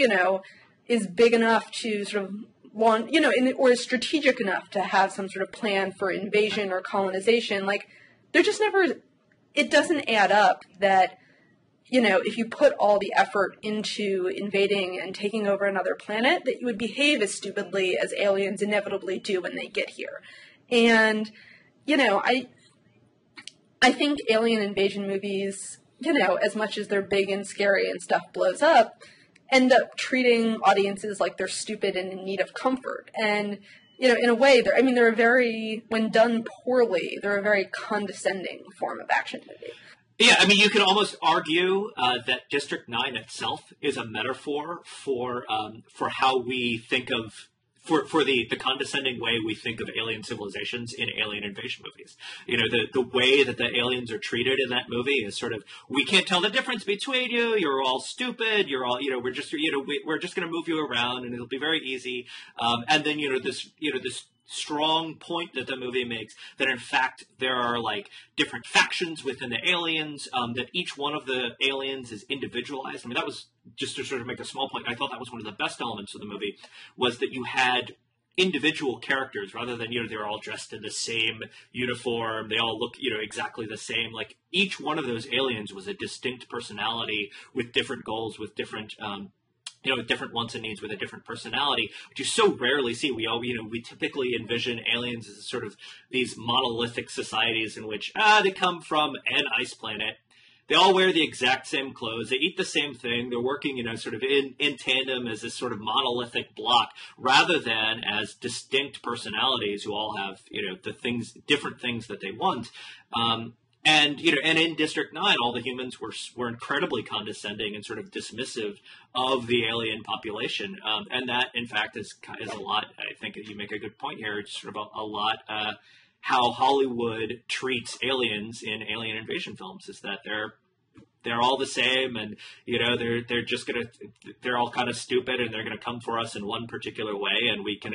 is big enough to sort of want, or is strategic enough to have some sort of plan for invasion or colonization, like, they're just never, it doesn't add up that, if you put all the effort into invading and taking over another planet, that you would behave as stupidly as aliens inevitably do when they get here. And, I think alien invasion movies, as much as they're big and scary and stuff blows up, end up treating audiences like they're stupid and in need of comfort. And, in a way, they're a very, when done poorly, they're a very condescending form of action movie. Yeah, I mean, you can almost argue that District 9 itself is a metaphor for how we think of, for the condescending way we think of alien civilizations in alien invasion movies. The way that the aliens are treated in that movie is sort of, we can't tell the difference between you, you're all stupid, you're all, we're just going to move you around and it'll be very easy. And then, this strong point that the movie makes, that in fact there are like different factions within the aliens, that each one of the aliens is individualized. I mean, that was just to sort of make a small point. I thought that was one of the best elements of the movie, was that you had individual characters rather than, they're all dressed in the same uniform. They all look, exactly the same. Like, each one of those aliens was a distinct personality with different goals, with different, with different wants and needs with a different personality, which you so rarely see. We typically envision aliens as sort of these monolithic societies in which, they come from an ice planet. They all wear the exact same clothes. They eat the same thing. They're working, sort of in tandem as this sort of monolithic block, rather than as distinct personalities who all have, different things that they want. And in District 9, all the humans were incredibly condescending and sort of dismissive of the alien population. And that, in fact, is a lot. I think you make a good point here. It's sort of a lot how Hollywood treats aliens in alien invasion films, is that they're all the same, and they're all kind of stupid, and they're gonna come for us in one particular way, and we can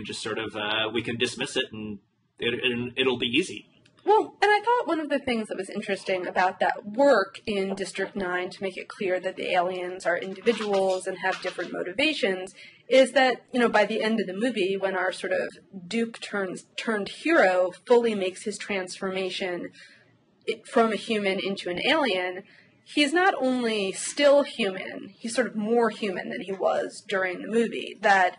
just sort of we can dismiss it, and it'll be easy. Well, and I thought one of the things that was interesting about that work in District 9 to make it clear that the aliens are individuals and have different motivations is that, by the end of the movie, when our sort of dupe turned hero fully makes his transformation from a human into an alien, he's not only still human, he's sort of more human than he was during the movie. That,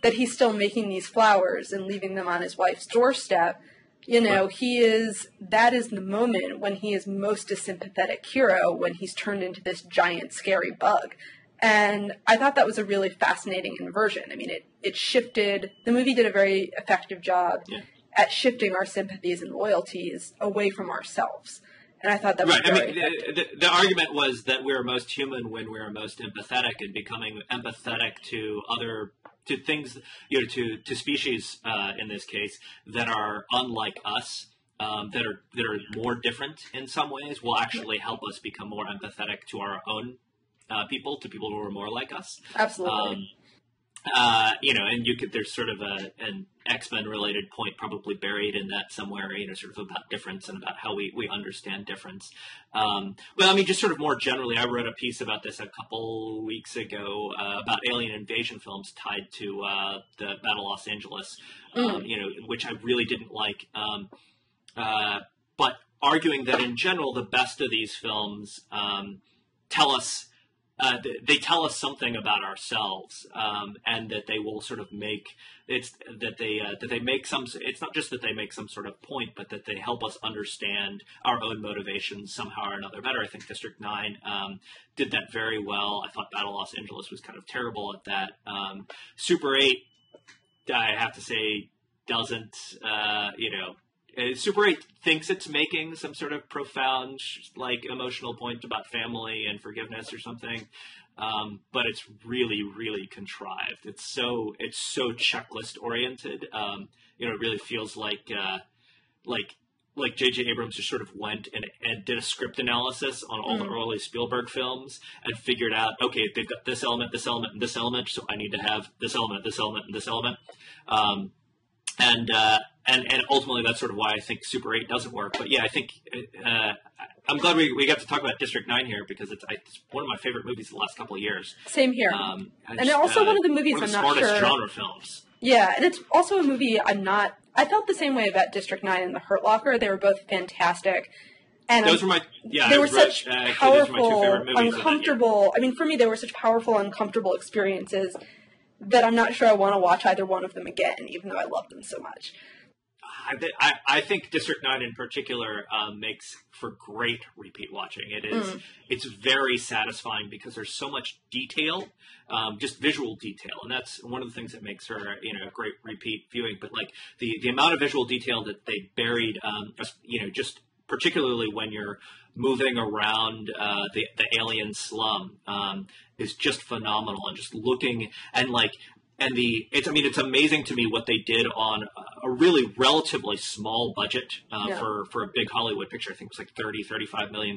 that he's still making these flowers and leaving them on his wife's doorstep. That is the moment when he is most a sympathetic hero, when he's turned into this giant scary bug. And I thought that was a really fascinating inversion. I mean, it shifted, the movie did a very effective job at shifting our sympathies and loyalties away from ourselves. And I thought that was very effective. The argument was that we were most human when we were most empathetic, and becoming empathetic to things, to species in this case that are unlike us, that are more different in some ways, will actually help us become more empathetic to our own people, to people who are more like us. Absolutely. And there's sort of an X-Men related point probably buried in that somewhere, sort of about difference and about how we understand difference. Just sort of more generally, I wrote a piece about this a couple weeks ago about alien invasion films tied to the Battle of Los Angeles, which I really didn't like. But arguing that in general, the best of these films tell us they tell us something about ourselves, and that they will sort of make that they make some. It's not just that they make some sort of point, but that they help us understand our own motivations somehow or another better. I think District 9 did that very well. I thought Battle of Los Angeles was kind of terrible at that. Super 8, I have to say, doesn't. Super 8 thinks it's making some sort of profound, emotional point about family and forgiveness or something, but it's really, really contrived. It's so checklist oriented. It really feels like J.J. Abrams just sort of went and did a script analysis on all the early Spielberg films and figured out, okay, they've got this element, and this element, so I need to have this element, and this element. And ultimately, that's sort of why I think Super 8 doesn't work. But yeah, I think I'm glad we got to talk about District 9 here, because it's one of my favorite movies of the last couple of years. Same here. And also one of the movies I'm not sure. One of the smartest genre films. Yeah, and it's also a movie I felt the same way about District 9 and The Hurt Locker. They were both fantastic. And those were my they were such powerful, uncomfortable. I mean, for me, they were such powerful, uncomfortable experiences that I'm not sure I want to watch either one of them again, even though I love them so much. I think District 9 in particular makes for great repeat watching. It's very satisfying because there's so much detail, just visual detail, and that's one of the things that makes her a great repeat viewing. But the amount of visual detail that they buried, just particularly when you're moving around the alien slum, is just phenomenal. And just looking it's amazing to me what they did on a really relatively small budget for a big Hollywood picture. I think it was $30-35 million.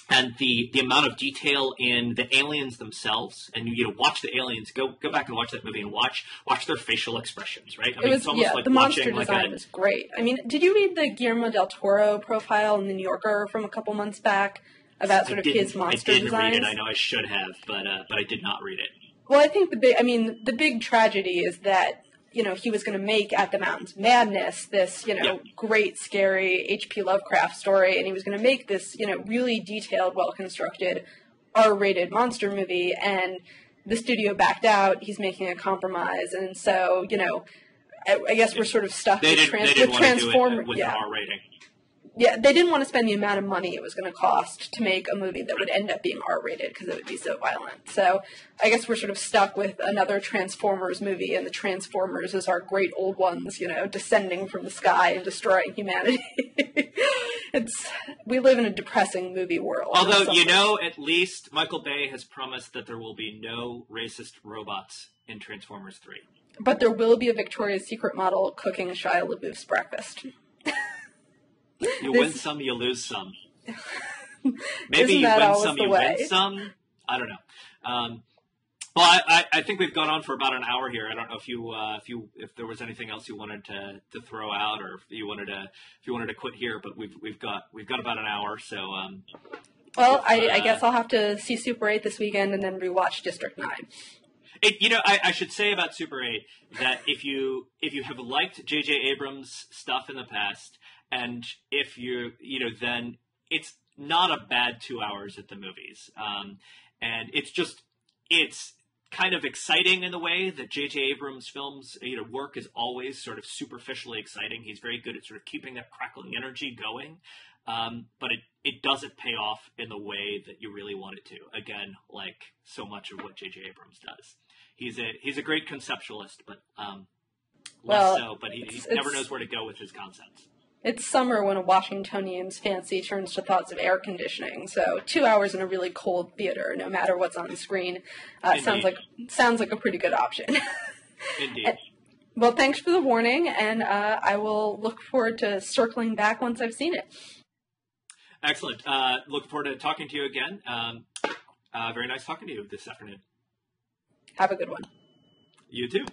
And the amount of detail in the aliens themselves, and watch the aliens, go back and watch that movie and watch their facial expressions, right? It's almost like the monster design was great. I mean, did you read the Guillermo del Toro profile in the New Yorker from a couple months back about sort of his monster designs? I didn't read it. I know I should have, but I did not read it. Well, I think the big tragedy is that, he was going to make At the Mountains Madness this, great, scary H.P. Lovecraft story, and he was going to make this, really detailed, well-constructed R-rated monster movie, and the studio backed out. He's making a compromise, and so, you know, I guess we're sort of stuck with Transformers. With an R rating. Yeah, they didn't want to spend the amount of money it was going to cost to make a movie that would end up being R-rated because it would be so violent. So I guess we're sort of stuck with another Transformers movie, and the Transformers as our great old ones, you know, descending from the sky and destroying humanity. We live in a depressing movie world. Although, you know, at least Michael Bay has promised that there will be no racist robots in Transformers 3. But there will be a Victoria's Secret model cooking Shia LaBeouf's breakfast. You win some, you lose some. Maybe you win some, you win some. I don't know. Well, I think we've gone on for about an hour here. I don't know if there was anything else you wanted to throw out, or if you wanted to quit here. But we've got about an hour. So. Well, I guess I'll have to see Super 8 this weekend and then rewatch District 9. You know, I should say about Super 8 that if you have liked J.J. Abrams' stuff in the past, and if then it's not a bad 2 hours at the movies. And it's kind of exciting in the way that J.J. Abrams' films, work is always sort of superficially exciting. He's very good at sort of keeping that crackling energy going. But it doesn't pay off in the way that you really want it to. Again, like so much of what J.J. Abrams does. He's a great conceptualist, but less so. But he never knows where to go with his concepts. It's summer when a Washingtonian's fancy turns to thoughts of air conditioning. So 2 hours in a really cold theater, no matter what's on the screen, sounds like a pretty good option. Indeed. Well, thanks for the warning, and I will look forward to circling back once I've seen it. Excellent. Look forward to talking to you again. Very nice talking to you this afternoon. Have a good one. You too.